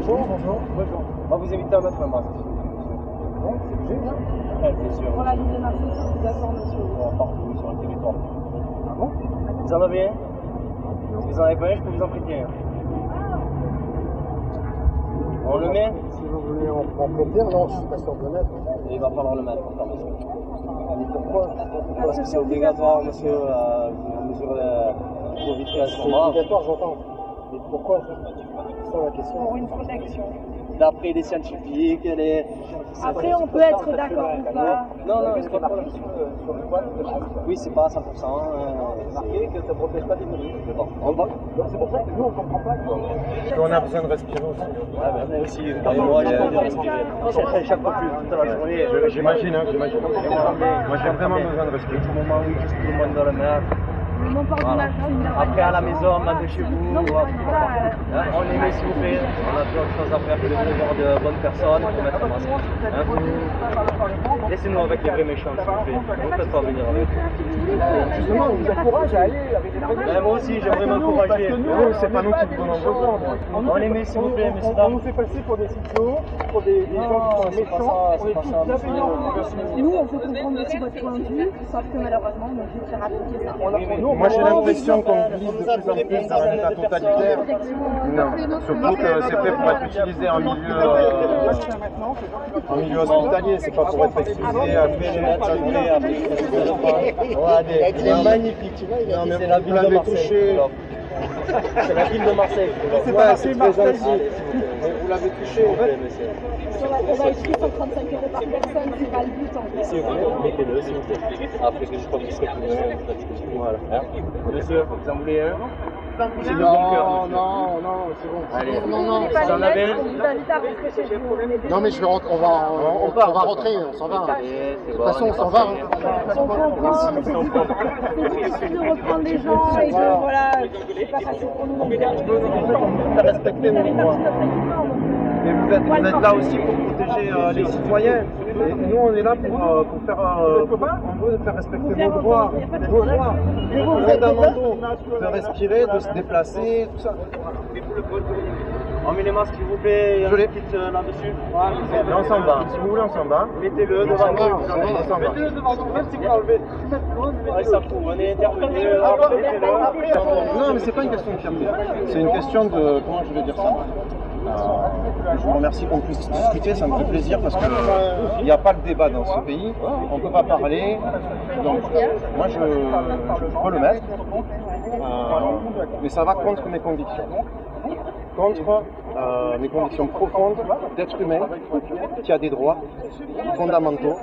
Bonjour. On va vous inviter à mettre un masque. Bon, c'est obligé, bien. Bien sûr. Pour la ville de Marseille, c'est d'accord, monsieur. Partout sur le territoire. Ah bon? Vous en avez un? Si vous en avez pas un, je peux vous en prêter un. On le met? Si vous voulez en prêter, non, je suis pas sûr de le mettre. Il va falloir le mettre, confirmation. Mais pourquoi? Parce que c'est obligatoire, monsieur, à mesure de Covid qui C'est obligatoire, j'entends. Mais pourquoi? C'est ça la question. Pour une protection. D'après les scientifiques, Après, on peut être d'accord ou pas. Non, c'est pas problème. Sur le poil de chaque. Oui, c'est pas à 100%. Marqué que ça ne protège pas des virus. Mais bon, on va. Donc c'est pour ça que nous on ne comprend pas. On a besoin de respirer aussi. Ah ben, moi aussi, moi j'ai besoin de respirer. Chaque fois toute la journée. J'imagine, j'imagine. Moi j'ai vraiment besoin de respirer. Au moment où juste tout le monde dans le mer. Mon port de la salle, Après à la maison, on de chez vous. Non, On c'est aimait s'il vous plaît. On a d'autres choses à faire que de devoir de bonnes personnes pour mettre un masque. Laissez-nous avec les vrais méchants s'il vous plaît. Ne faites pas venir avec. Justement, on vous encourage à aller avec les vrais. Moi aussi, j'aimerais m'encourager. Nous, c'est pas nous qui vous donnons vos ordres. On aimait s'il vous plaît, messieurs On dames. nous fait passer pour des cyclos, pour des gens qui sont méchants. On est tous bienveillants. Nous, on peut comprendre aussi votre point de vue, sauf que malheureusement, on est obligé de faire appliquer ça. Moi j'ai l'impression qu'on glisse de plus en plus vers un état totalitaire. Non, surtout que c'est fait pour être utilisé en milieu hospitalier, c'est pas pour être utilisé à Il est magnifique, tu vois. C'est la ville de Marseille. C'est la ville de Marseille. C'est pas c'est très gentil. Vous l'avez touché. On va écrire 135 € par personne, c'est pas le but en fait. S'il vous plaît, mettez-le, s'il vous plaît. Après que je crois que vous serez plus. Voilà. Monsieur, vous en voulez un? C'est le bon cœur. Non, c'est bon. Allez, Non, vous en avez un? On vous invite à rentrer chez vous. Non mais on va rentrer, on s'en va. De toute façon, on s'en va. On comprend, c'est difficile de reprendre les gens et que voilà, c'est pas facile pour nous. Respectez nos droits. Mais vous êtes là aussi pour protéger les citoyens. Et nous, on est là pour faire, on veut faire respecter nos droits fondamentaux, de respirer, de se déplacer, tout ça. On met les masques s'il vous plaît, Je l'ai. quitte là-dessus. Et on s'en va. Si vous voulez, on s'en va. Mettez-le On devant s'en nous. va, on s'en va. Mettez-le devant nous, même si vous l'enlevez. Ouais, ça fout, on est intervenu. Non, mais c'est pas une question de fierté. C'est une question de. Comment je vais dire ça? Je vous remercie qu'on puisse discuter, ça me fait plaisir parce qu'il n'y a pas de débat dans ce pays, on ne peut pas parler. Donc, moi je peux le mettre, mais ça va contre mes convictions. Contre mes convictions profondes d'être humain qui a des droits fondamentaux,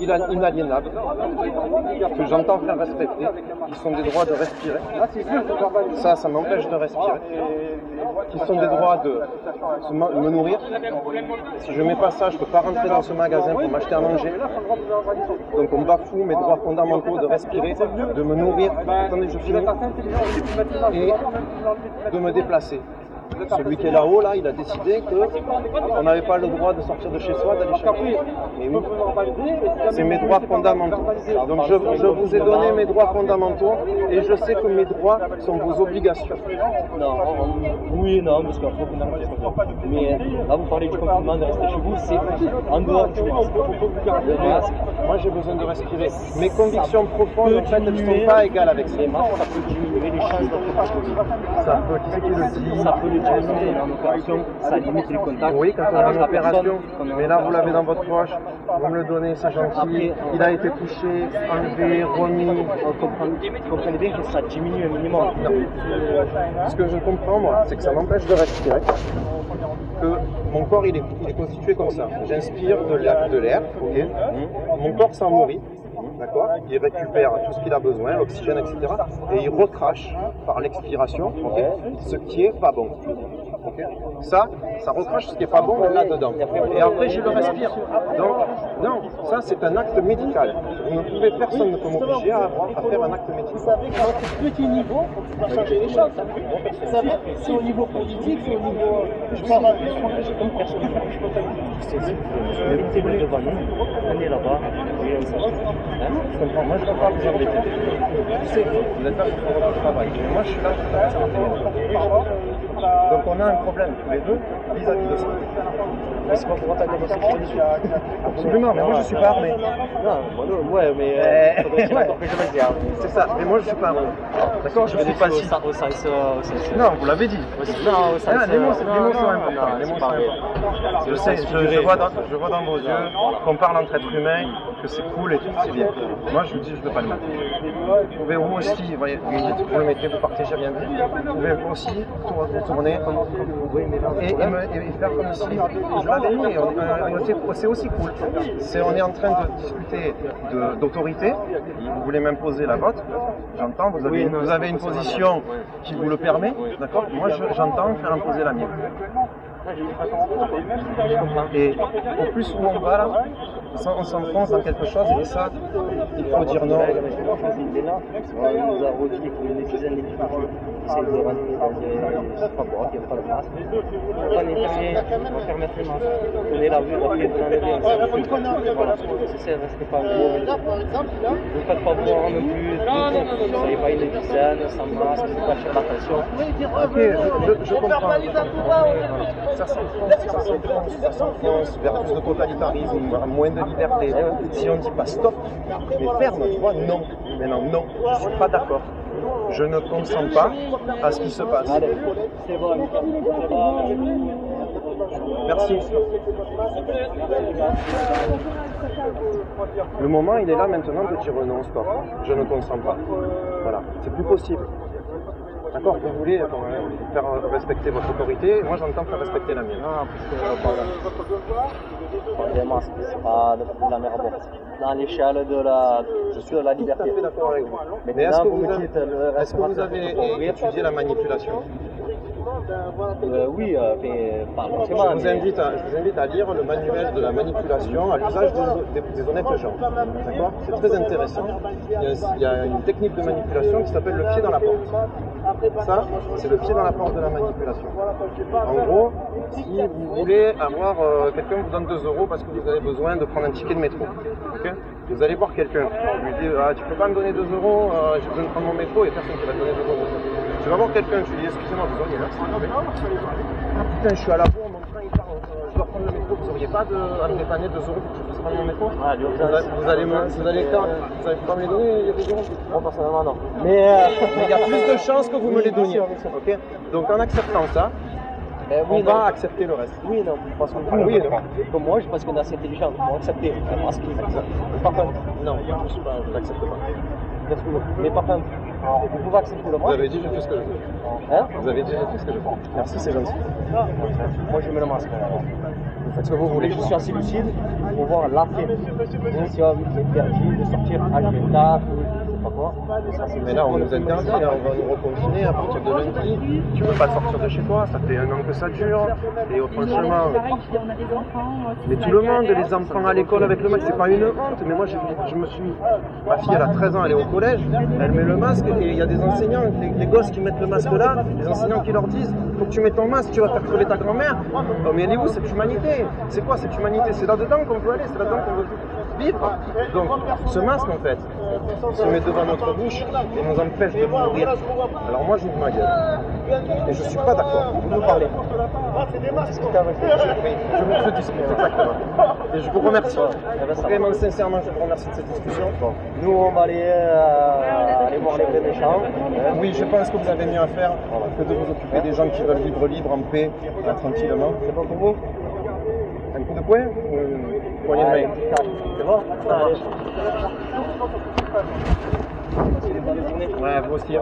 inaliénables, que j'entends faire respecter, qui sont des droits de respirer. Ça m'empêche de respirer. Qui sont des droits de me nourrir. Si je ne mets pas ça, je ne peux pas rentrer dans ce magasin pour m'acheter à manger. Donc on bafoue mes droits fondamentaux de respirer, de me nourrir, attendez, je finis, et de me déplacer. Celui qui est là-haut, là, il a décidé qu'on n'avait pas le droit de sortir de chez soi, d'aller chercher. Mais oui, c'est mes droits fondamentaux. Donc je vous ai donné mes droits fondamentaux et je sais que mes droits sont vos obligations. Non, oui et non, parce qu'il faut qu'on arrête. Mais là, vous parlez du confinement, de rester chez vous, c'est en dehors du masque. Moi, j'ai besoin de respirer. Mes convictions profondes, en fait, elles ne sont pas égales avec ça. Les masques, ça peut diminuer les chances d'attraper le Covid. Ça peut, qui c'est qui le dit? Ça peut le diminuer en opération, ça limite les contacts. Oui, quand on a avec une la opération, personne. mais là vous l'avez dans votre poche, vous me le donnez, c'est gentil, il a été touché, enlevé, remis. Vous comprenez bien que ça diminue un minimum. Non. Ce que je comprends, moi, c'est que ça m'empêche de respirer, que mon corps il est constitué comme ça. J'inspire de l'air, ok. Mon corps s'en nourrit, d'accord. Il récupère tout ce qu'il a besoin, l'oxygène, etc. Et il recrache par l'expiration, ok, ce qui est pas bon. Okay. Ça recrache ce qui est pas bon là-dedans. Et après, je le respire. Donc, Non, ça c'est un acte médical. Personne ne peut m'obliger à faire un acte médical. Vous savez qu'à notre petit niveau, on va changer les choses. Vous savez, c'est au niveau politique, c'est au niveau... Je parle comme personne. Mettez-vous devant nous, allez là-bas, et on s'en fout. Je comprends, moi je ne peux pas vous embêter. Je sais, vous êtes là pour votre travail. Mais moi je suis là pour respecter les gens. Donc on a un problème tous les deux vis-à-vis de ça. Mais c'est pas pour attaquer votre sécurité. Absolument, mais moi je suis pas armé. Non, ouais, mais faudrait qu'il y ait encore que je me garde. C'est ça, mais moi je suis pas armé. D'accord, je vais pas si. Au sens. Non, vous l'avez dit. Non, au sens. Les mots sont importants. Les mots sont importants. Je sais, je vois dans vos yeux qu'on parle entre êtres humains, que c'est cool et tout, c'est bien. Moi je vous dis, je ne veux pas le mettre. Vous pouvez vous aussi, vous voyez, vous le mettez, vous partez, j'ai rien dit. Vous pouvez vous aussi vous tourner et faire comme si je l'avais mis. C'est aussi cool. On est en train de discuter d'autorité. Vous voulez m'imposer la vôtre. J'entends, vous avez une position qui vous le permet, d'accord? Moi j'entends faire imposer la mienne. Et au plus où on va là, on s'enfonce dans quelque chose et ça, il faut dire non. Il est là, on nous a redit une dizaine de difficultés. C'est de rentrer dans des fabriques, il n'y a pas de masque. On est fermé, on va permettre les masques. Prenez la vue, après vous enlevez un. Voilà, c'est restez pas gros. Ne faites pas voir non plus, vous n'avez pas une dizaine, sans masque, vous pas faire attention. Ok, je comprends. Ça s'enfonce vers plus de totalitarisme, moins de liberté. Si on ne dit pas stop, mais ferme, tu vois, non. Maintenant, non, je ne suis pas d'accord. Je ne consens pas à ce qui se passe. Allez, c'est bon. Merci. Le moment, il est là maintenant de dire non, stop. Je ne consens pas. Voilà, c'est plus possible. D'accord, vous voulez faire respecter votre autorité, moi j'entends faire respecter la mienne. Non, parce que les masques, c'est pas de la merde. Dans l'échelle de la liberté. Je suis tout à fait d'accord avec vous. Mais est-ce que vous avez étudié la manipulation? Oui, mais pas je vous invite à lire le manuel de la manipulation à l'usage des honnêtes gens. D'accord? C'est très intéressant. Il y a une technique de manipulation qui s'appelle le pied dans la porte. Ça, c'est le pied dans la porte de la manipulation. En gros, si vous voulez avoir quelqu'un vous donne 2 € parce que vous avez besoin de prendre un ticket de métro, okay? Vous allez voir quelqu'un, vous lui dites tu peux pas me donner 2 €, j'ai besoin de prendre mon métro, et personne qui va te donner 2 €. Tu vas voir quelqu'un, tu lui dis excusez-moi, vous auriez là, ah putain, je suis à la bourre, mon train il part, je dois prendre le métro, vous auriez pas à me dépanner 2 € pour que je puisse prendre mon métro? Vous allez pas me les donner, il y a des euros? Moi personnellement non. Mais il y a plus de chances que vous me les donniez. Okay? Donc en acceptant ça, on va accepter le reste. Oui, non, parce que oui, non. Comme moi, je pense qu'on est assez intelligent pour accepter. Parce que par contre, non, je n'accepte pas. Mais par contre, vous pouvez accepter le moi. Vous avez dit, je fais ce que je veux. Hein? Vous avez dit, je fais ce que je veux. Merci, c'est gentil. Moi, je mets le masque. Vous faites ce que vous voulez. Je suis assez lucide pour voir l'après. Si on interdit de sortir à l'État, mais là, on nous interdit, là, on va nous reconfiner à partir de lundi. Tu ne peux pas sortir de chez toi, ça fait 1 an que ça dure. Et franchement, mais tout le monde, les enfants à l'école avec le masque, c'est pas une honte. Mais moi, ma fille, elle a 13 ans, elle est au collège, elle met le masque et il y a des enseignants, les gosses qui mettent le masque là, les enseignants qui leur disent faut que tu mettes ton masque, tu vas faire crever ta grand-mère. Oh, mais elle est où cette humanité? C'est quoi cette humanité? C'est là-dedans qu'on veut aller, c'est là-dedans qu'on veut vivre. Donc, ce masque, en fait, il se met devant notre bouche et nous empêche de mourir. Alors moi, j'ouvre ma gueule. Et je ne suis pas d'accord. Vous nous parlez. Discutez avec vous. Je discute, exactement. Et je vous remercie. Vraiment, sincèrement, je vous remercie de cette discussion. Bon. Nous, on va aller voir les vrais méchants. Oui, je pense que vous avez mieux à faire que de vous occuper des gens qui veulent vivre libre, en paix, tranquillement. C'est bon pour vous? Un coup de poing ou une poignée de main? C'est bon? Allez. Ouais, vous aussi.